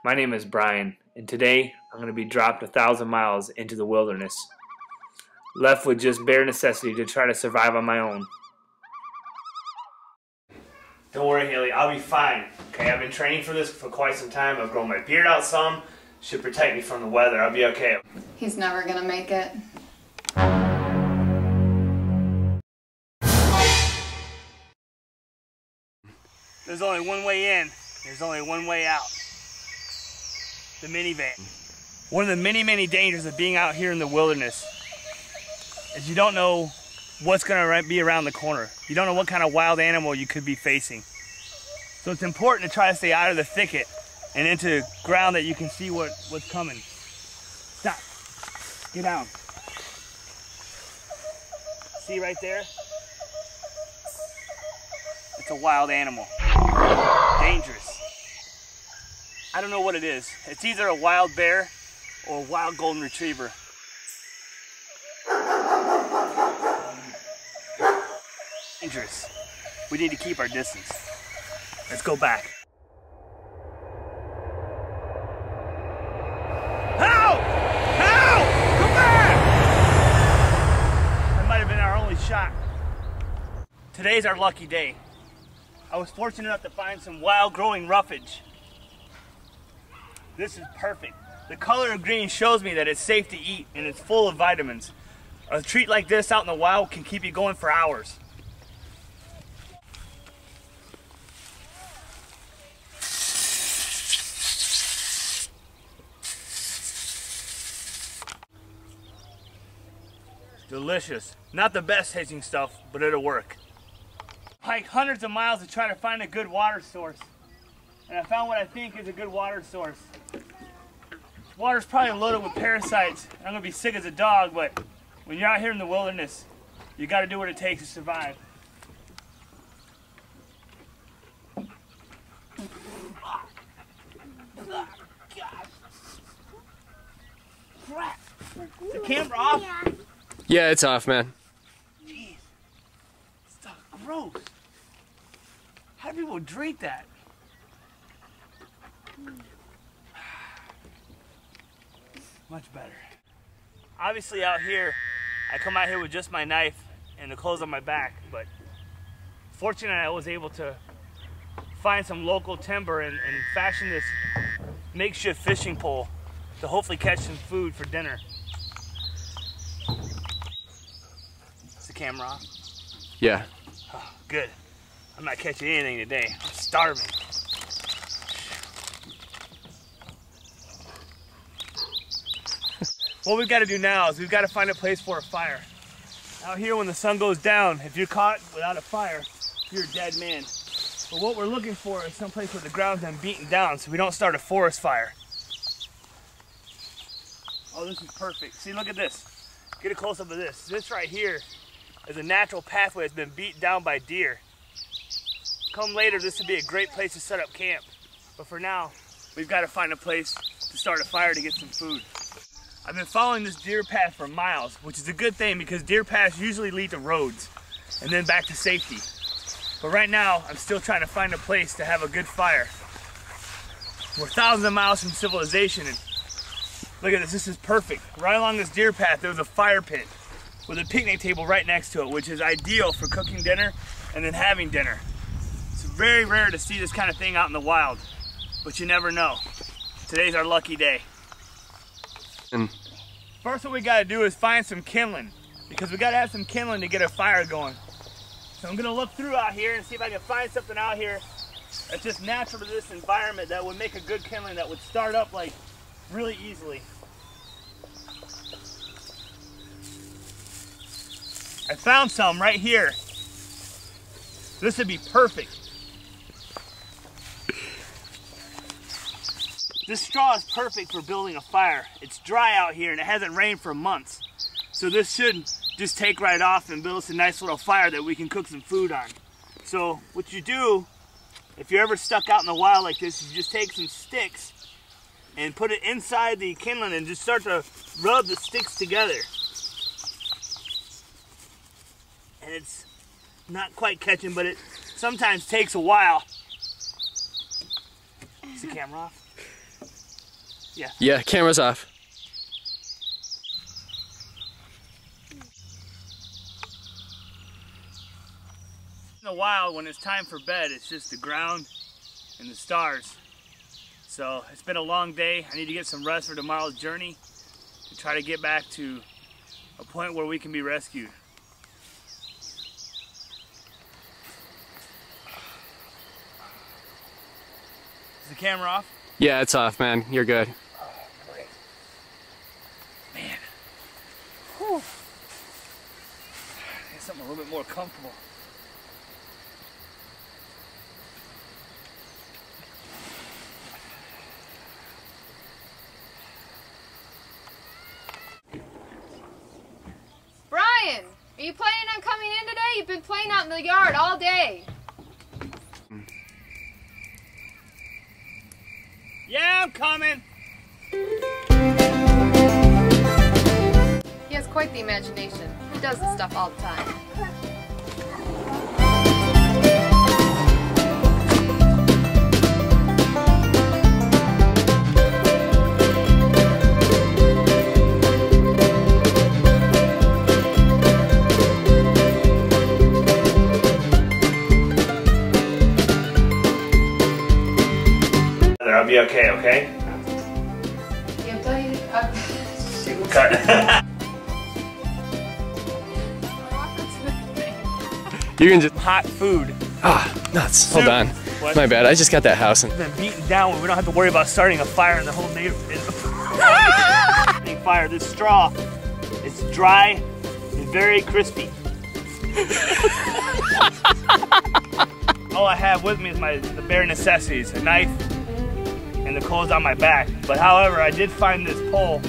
My name is Brian, and today I'm going to be dropped 1,000 miles into the wilderness, left with just bare necessity to try to survive on my own. Don't worry, Haley, I'll be fine. Okay, I've been training for this for quite some time. I've grown my beard out some. Should protect me from the weather. I'll be okay. He's never gonna make it. There's only one way in. There's only one way out. The minivan. One of the many dangers of being out here in the wilderness is you don't know what's gonna be around the corner. You don't know what kind of wild animal you could be facing. So it's important to try to stay out of the thicket and into ground that you can see what's coming. Stop. Get down. See right there? It's a wild animal. Dangerous. I don't know what it is. It's either a wild bear or a wild golden retriever. Dangerous. We need to keep our distance. Let's go back. Help! Help! Come back! That might have been our only shot. Today's our lucky day. I was fortunate enough to find some wild growing roughage. This is perfect. The color of green shows me that it's safe to eat and it's full of vitamins. A treat like this out in the wild can keep you going for hours. Delicious. Not the best tasting stuff, but it'll work. Hiked hundreds of miles to try to find a good water source. And I found what I think is a good water source. Water's probably loaded with parasites. I'm gonna be sick as a dog, but when you're out here in the wilderness, you gotta do what it takes to survive. Crap! Is the camera off? Yeah, it's off, man. Jeez. Stuff gross. How do people drink that? Much better. Obviously out here, I come out here with just my knife and the clothes on my back, but fortunately I was able to find some local timber and fashion this makeshift fishing pole to hopefully catch some food for dinner. Is the camera off? Yeah. Oh, good. I'm not catching anything today. I'm starving. What we've got to do now is we've got to find a place for a fire. Out here when the sun goes down, if you're caught without a fire, you're a dead man. But what we're looking for is someplace where the ground's been beaten down so we don't start a forest fire. Oh, this is perfect. See, look at this. Get a close-up of this. This right here is a natural pathway that's been beaten down by deer. Come later, this would be a great place to set up camp. But for now, we've got to find a place to start a fire to get some food. I've been following this deer path for miles, which is a good thing because deer paths usually lead to roads and then back to safety. But right now, I'm still trying to find a place to have a good fire. We're thousands of miles from civilization, and look at this, this is perfect. Right along this deer path, there was a fire pit with a picnic table right next to it, which is ideal for cooking dinner and then having dinner. It's very rare to see this kind of thing out in the wild, but you never know. Today's our lucky day. First, what we gotta do is find some kindling, because we gotta have some kindling to get a fire going. So I'm gonna look through out here and see if I can find something out here that's just natural to this environment that would make a good kindling that would start up like really easily. I found some right here. This would be perfect. This straw is perfect for building a fire. It's dry out here and it hasn't rained for months. So this should just take right off and build us a nice little fire that we can cook some food on. So what you do, if you're ever stuck out in the wild like this, you just take some sticks and put it inside the kindling and just start to rub the sticks together. And it's not quite catching, but it sometimes takes a while. Is the camera off? Yeah. Yeah, camera's off. In a while, when it's time for bed, it's just the ground and the stars. So it's been a long day. I need to get some rest for tomorrow's journey to try to get back to a point where we can be rescued. Is the camera off? Yeah, it's off, man. You're good. Man. Whew. Get something a little bit more comfortable. Brian, are you planning on coming in today? You've been playing out in the yard all day. Yeah, I'm coming. He has quite the imagination. He does this stuff all the time. I'll be okay? Yeah, I'll tell you. Cut. You can just. Hot food. Ah, nuts. Hold on. What? My bad. I just got that house. It's been beaten down. We don't have to worry about starting a fire in the whole neighborhood. Fire. This straw is dry and very crispy. All I have with me is the bare necessities, a knife and the clothes on my back. But however, I did find this pole.